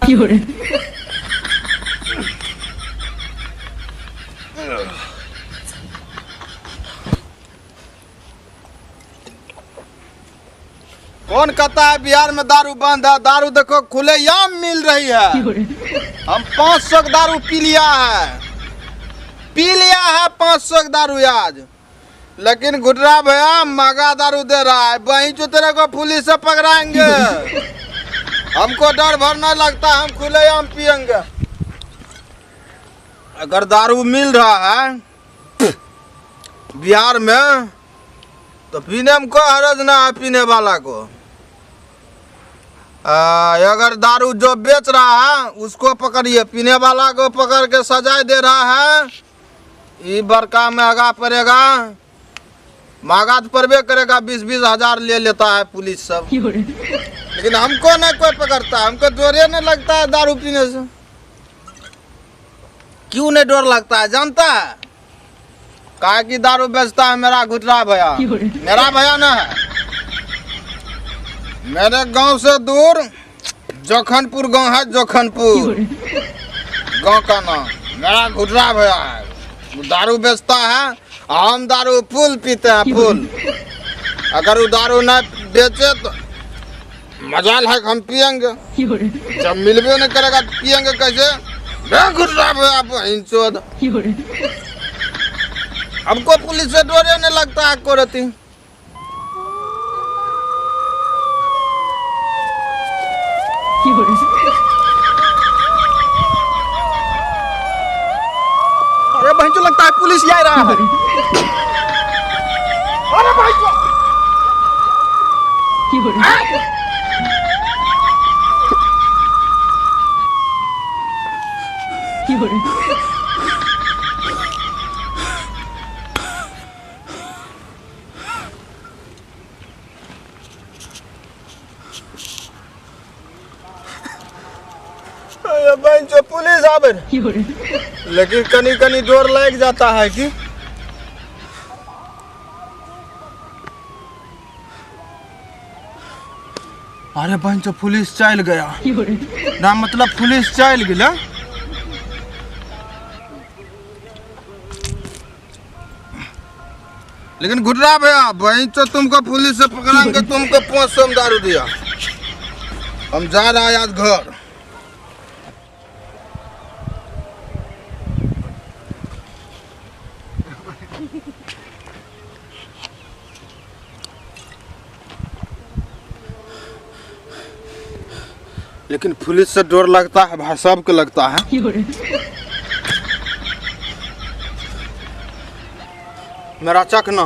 कौन कहता है बिहार में दारू बंद है? दारू देखो खुलेआम मिल रही है। हम 500 का दारू पी लिया है 500 का दारू आज। लेकिन घुटरा भैया महंगा दारू दे रहा है। वहीं जो तेरे को पुलिस से पकड़ाएंगे। हमको डर भर नहीं लगता, हम खुलेआम पियेंगे। अगर दारू मिल रहा है बिहार में तो पीने में कोई हर्ज ना है पीने वाला को। अगर दारू जो बेच रहा है उसको पकड़िए, पीने वाला को पकड़ के सजा दे रहा है। ये बड़का महंगा पड़ेगा, महंगा तो पड़बे करेगा। 20-20 हजार ले लेता है पुलिस सब, लेकिन हमको नहीं कोई पकड़ता। हमको डर नहीं लगता है दारू पीने से। क्यों नहीं डर लगता है जानता है? कहा कि दारू बेचता है मेरा घुटरा भैया। मेरा भैया ना है, मेरे गांव से दूर जोखनपुर गांव है। जोखनपुर गांव का नाम मेरा घुटरा भैया है। वो दारू बेचता है, हम दारू फुल पीते हैं फुल। अगर वो दारू नहीं बेचे तो मजाल है हम पियेंगे। जब मिलबे नहीं करेगा तो पियेंगे कैसे? घुटरा भैया बहनचोद। हमको पुलिस से डर नहीं लगता है कोरती। अरे बहन जो लगता है पुलिस ही आ रहा है। अरे भाई जो पुलिस आवे लेकिन कनी कनी डर लग जाता है कि अरे बहन जो पुलिस चल गया ना, मतलब पुलिस चल गया। लेकिन घुटरा भैया बहन तो तुमको पुलिस से पकड़ाएंगे, तुमको 500 में दारू दिया। हम जा रहा है आज घर। लेकिन पुलिस से डर लगता है भाई, सबको लगता है। मेरा चकना